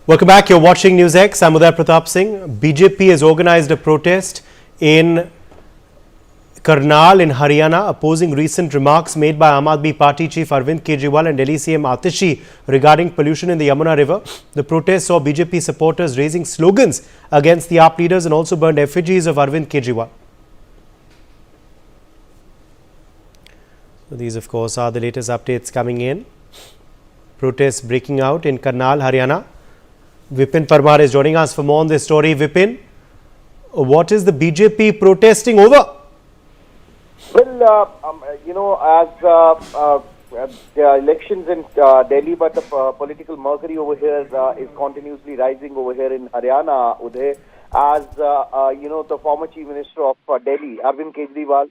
Welcome back. You're watching News X. I'm Uday Pratap Singh. BJP has organized a protest in Karnal in Haryana opposing recent remarks made by Aam Aadmi Party chief Arvind Kejriwal and Delhi CM Atishi regarding pollution in the Yamuna River. The protest saw BJP supporters raising slogans against the AAP leaders and also burned effigies of Arvind Kejriwal. So these, of course, are the latest updates coming in. Protests breaking out in Karnal, Haryana. Vipin Parmar is joining us for more on this story. Vipin, what is the BJP protesting over? Well, as the elections in Delhi, but the political mercury over here is continuously rising over here in Haryana, Uday, as the former Chief Minister of Delhi, Arvind Kejriwal,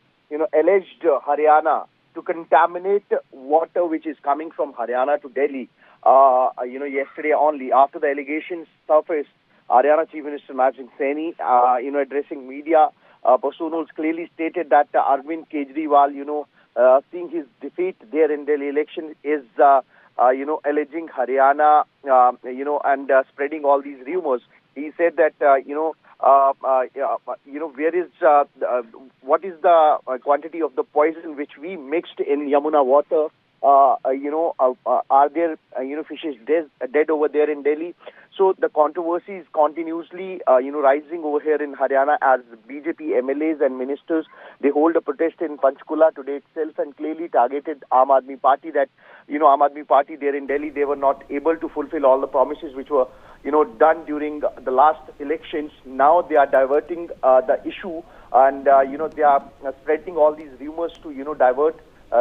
alleged Haryana to contaminate water which is coming from Haryana to Delhi. Yesterday only, after the allegations surfaced, Haryana Chief Minister Nayaab Singh Saini, addressing media personnel clearly stated that Arvind Kejriwal, seeing his defeat there in Delhi election is, alleging Haryana, and spreading all these rumors. He said that, where is, what is the quantity of the poison which we mixed in Yamuna water? Are there, fishes dead over there in Delhi? So the controversy is continuously, rising over here in Haryana as BJP MLAs and ministers, they hold a protest in Panchkula today itself and clearly targeted Aam Aadmi Party that, Aam Aadmi Party there in Delhi, they were not able to fulfill all the promises which were, done during the last elections. Now they are diverting the issue and, they are spreading all these rumors to, divert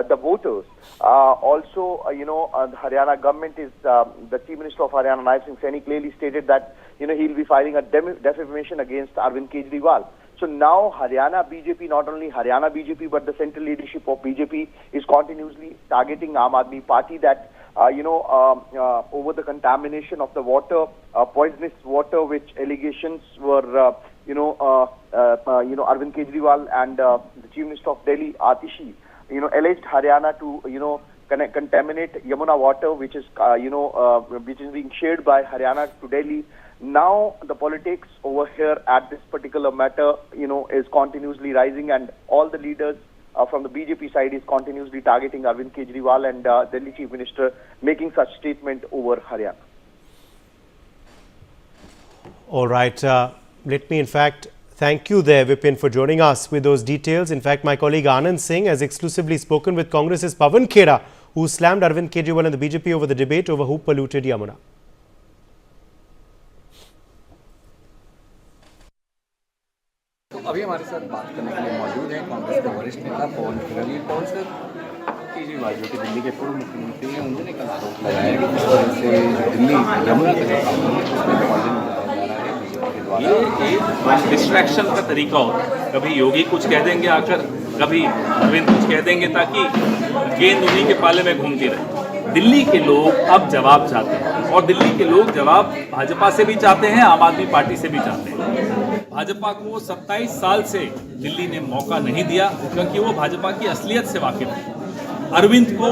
the voters. Also, the Haryana government is, the Chief Minister of Haryana, Nayaab Singh Saini, clearly stated that, he'll be filing a defamation against Arvind Kejriwal. So now Haryana BJP, not only Haryana BJP, but the central leadership of BJP is continuously targeting Aam Aadmi Party that, over the contamination of the water, poisonous water, which allegations were, Arvind Kejriwal and the Chief Minister of Delhi, Atishi, alleged Haryana to, contaminate Yamuna water, which is, which is being shared by Haryana to Delhi. Now the politics over here at this particular matter, is continuously rising, and all the leaders from the BJP side is continuously targeting Arvind Kejriwal and Delhi Chief Minister making such statement over Haryana. All right. Let me, in fact, thank you there, Vipin, for joining us with those details. In fact, my colleague Anand Singh has exclusively spoken with Congress's Pawan Khera, who slammed Arvind Kejriwal and the BJP over the debate over who polluted Yamuna. तो अभी हमारे साथ बात करने के लिए मौजूद हैं कांग्रेस के वरिष्ठ नेता पवन खेरा जी। पवन सर, केजरीवाल जो कि दिल्ली के पूर्व मुख्यमंत्री हैं, उन्होंने कल आरोप लगाया कि किस तरह से दिल्ली यमुना का जो काम है उसमें पॉइजन मिलाया जा रहा है बीजेपी के द्वारा। ये एक डिस्ट्रैक्शन का तरीका होता है। कभी योगी कुछ कह देंगे आकर, कभी अरविंद कुछ कह देंगे ताकि गेंद उन्हीं के पाले में घूमती रहे। दिल्ली के लोग अब जवाब चाहते हैं और दिल्ली के लोग जवाब भाजपा से भी चाहते हैं, आम आदमी पार्टी से भी चाहते हैं। भाजपा को 27 साल से दिल्ली ने मौका नहीं दिया क्योंकि वो भाजपा की असलियत से वाकिफ है। अरविंद को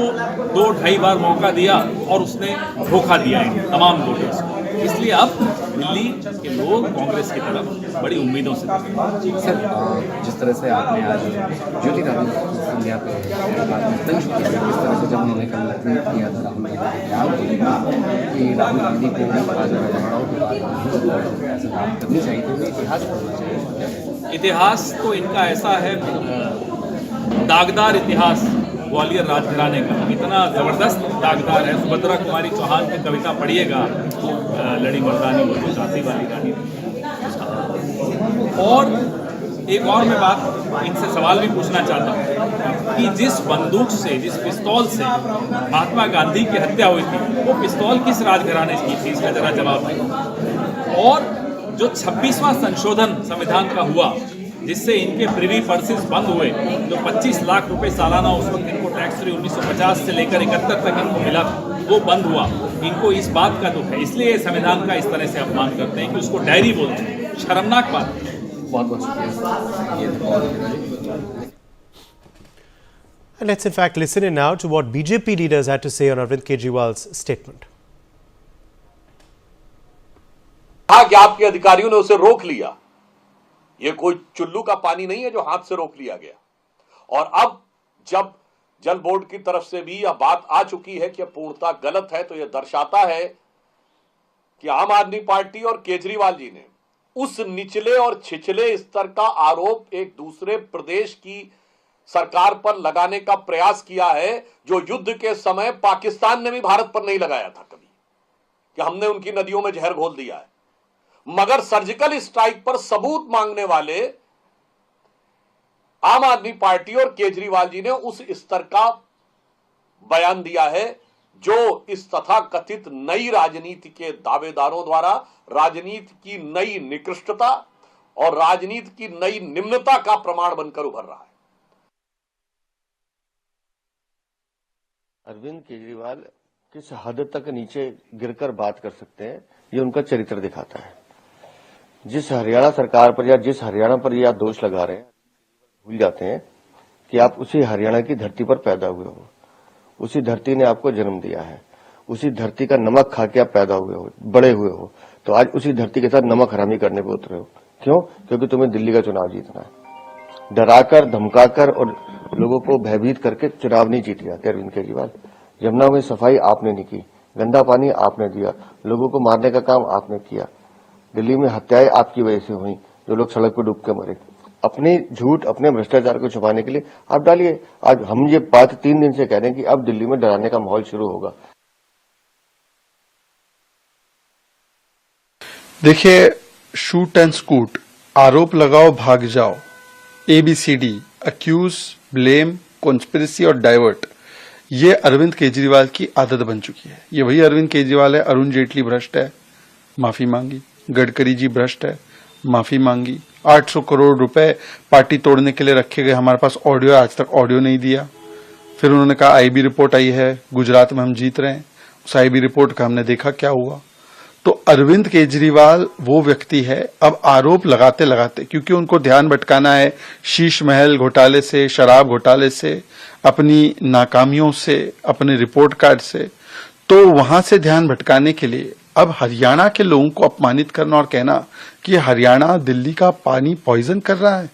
2-2.5 बार मौका दिया और उसने धोखा दिया है तमाम वोटर्स को। इसलिए अब दिल्ली के लोग कांग्रेस की तरफ बड़ी उम्मीदों से सर, जिस तरह से आपने आज ज्योतिरादित्य सिंधिया पे तंज की, किस तरह से जब उन्होंने कल ट्वीट किया था राहुल गांधी कि राहुल गांधी को करनी चाहिए थी, इतिहास पढ़ना चाहिए। इतिहास तो इनका ऐसा है, दागदार इतिहास ग्वालियर राजघराने का इतना ज़बरदस्त दागदार है। सुभद्रा कुमारी चौहान की कविता पढ़िएगा, लड़ी मर्दानी वो जो झांसी वाली रानी। और एक और मैं बात इनसे सवाल भी पूछना चाहता हूँ कि जिस बंदूक से, जिस पिस्तौल से महात्मा गांधी की हत्या हुई थी, वो पिस्तौल किस राजघराने की थी, इसका जरा जवाब दें। और जो 26वां संशोधन संविधान का हुआ जिससे इनके प्रिवी पर्सेस बंद हुए, जो 25 लाख रुपए सालाना उस वक्त इनको टैक्स फ्री 1950 से लेकर 71 तक इनको मिला, वो बंद हुआ। इनको इस बात का दुख है, इसलिए संविधान का इस तरह से अपमान करते हैं कि उसको डायरी बोलते हैं। शर्मनाक बात है। बहुत बहुत शुक्रिया। And let's in fact listen in now to what BJP leaders had to say on Arvind Kejriwal's statement. कि आपके अधिकारियों ने उसे रोक लिया। यह कोई चुल्लू का पानी नहीं है जो हाथ से रोक लिया गया। और अब जब जल बोर्ड की तरफ से भी यह बात आ चुकी है कि पूर्णतः गलत है, तो यह दर्शाता है कि आम आदमी पार्टी और केजरीवाल जी ने उस निचले और छिछले स्तर का आरोप एक दूसरे प्रदेश की सरकार पर लगाने का प्रयास किया है, जो युद्ध के समय पाकिस्तान ने भी भारत पर नहीं लगाया था कभी, कि हमने उनकी नदियों में जहर घोल दिया है। मगर सर्जिकल स्ट्राइक पर सबूत मांगने वाले आम आदमी पार्टी और केजरीवाल जी ने उस स्तर का बयान दिया है, जो इस तथाकथित नई राजनीति के दावेदारों द्वारा राजनीति की नई निकृष्टता और राजनीति की नई निम्नता का प्रमाण बनकर उभर रहा है। अरविंद केजरीवाल किस हद तक नीचे गिरकर बात कर सकते हैं, ये उनका चरित्र दिखाता है। जिस हरियाणा सरकार पर या जिस हरियाणा पर ये आप दोष लगा रहे हैं, भूल जाते हैं कि आप उसी हरियाणा की धरती पर पैदा हुए हो, उसी धरती ने आपको जन्म दिया है, उसी धरती का नमक खा के आप पैदा हुए हो, बड़े हुए हो, तो आज उसी धरती के साथ नमक हरामी करने पे उतरे हो। क्यों? क्योंकि तुम्हें दिल्ली का चुनाव जीतना है। डराकर, धमकाकर और लोगों को भयभीत करके चुनाव नहीं जीत जाते अरविंद केजरीवाल। यमुना में सफाई आपने नहीं की, गंदा पानी आपने दिया, लोगों को मारने का काम आपने किया, दिल्ली में हत्याएं आपकी वजह से हुई, जो लोग सड़क पर डूब के मरे। अपने झूठ, अपने भ्रष्टाचार को छुपाने के लिए आप डालिए। आज हम ये बात 3 दिन से कह रहे हैं कि अब दिल्ली में डराने का माहौल शुरू होगा। देखिए, शूट एंड स्कूट, आरोप लगाओ भाग जाओ, ABCD, अक्यूज, ब्लेम, कॉन्स्पिरेसी और डाइवर्ट, ये अरविंद केजरीवाल की आदत बन चुकी है। ये वही अरविंद केजरीवाल है। अरुण जेटली भ्रष्ट है, माफी मांगी। गडकरी जी भ्रष्ट है, माफी मांगी। 800 करोड़ रुपए पार्टी तोड़ने के लिए रखे गए, हमारे पास ऑडियो, आज तक ऑडियो नहीं दिया। फिर उन्होंने कहा IB रिपोर्ट आई है, गुजरात में हम जीत रहे हैं। उस IB रिपोर्ट का हमने देखा क्या हुआ। तो अरविंद केजरीवाल वो व्यक्ति है, अब आरोप लगाते लगाते, क्योंकि उनको ध्यान भटकाना है शीश महल घोटाले से, शराब घोटाले से, अपनी नाकामियों से, अपने रिपोर्ट कार्ड से, तो वहां से ध्यान भटकाने के लिए अब हरियाणा के लोगों को अपमानित करना और कहना कि हरियाणा दिल्ली का पानी पॉइजन कर रहा है।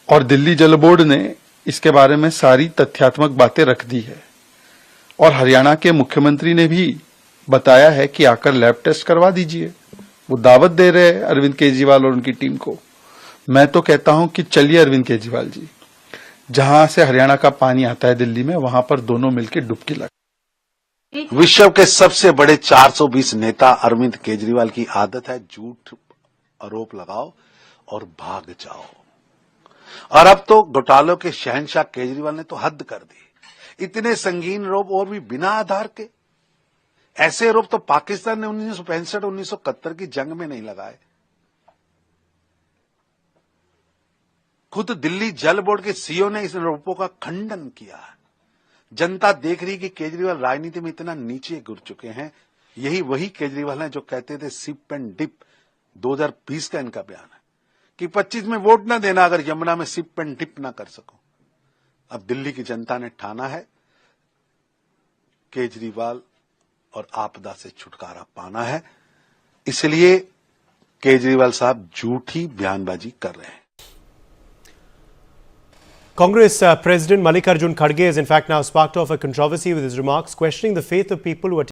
और दिल्ली जल बोर्ड ने इसके बारे में सारी तथ्यात्मक बातें रख दी है। और हरियाणा के मुख्यमंत्री ने भी बताया है कि आकर लैब टेस्ट करवा दीजिए। वो दावत दे रहे हैं अरविंद केजरीवाल और उनकी टीम को। मैं तो कहता हूं कि चलिए अरविंद केजरीवाल जी, जहां से हरियाणा का पानी आता है दिल्ली में, वहां पर दोनों मिलकर डुबकी लगा। विश्व के सबसे बड़े 420 नेता अरविंद केजरीवाल की आदत है झूठ आरोप लगाओ और भाग जाओ। और अब तो घोटालों के शहंशाह केजरीवाल ने तो हद कर दी। इतने संगीन आरोप और भी बिना आधार के। ऐसे आरोप तो पाकिस्तान ने 1965-1971 की जंग में नहीं लगाए। खुद दिल्ली जल बोर्ड के सीईओ ने इस आरोपों का खंडन किया। जनता देख रही कि केजरीवाल राजनीति में इतना नीचे गिर चुके हैं। यही वही केजरीवाल हैं जो कहते थे सिप एंड डिप। 2020 का इनका बयान है कि 25 में वोट न देना अगर यमुना में सिप एंड डिप ना कर सको। अब दिल्ली की जनता ने ठाना है केजरीवाल और आपदा से छुटकारा पाना है, इसलिए केजरीवाल साहब झूठी बयानबाजी कर रहे हैं। Congress President Mallikarjun Kharge has in fact now sparked off a controversy with his remarks questioning the faith of people who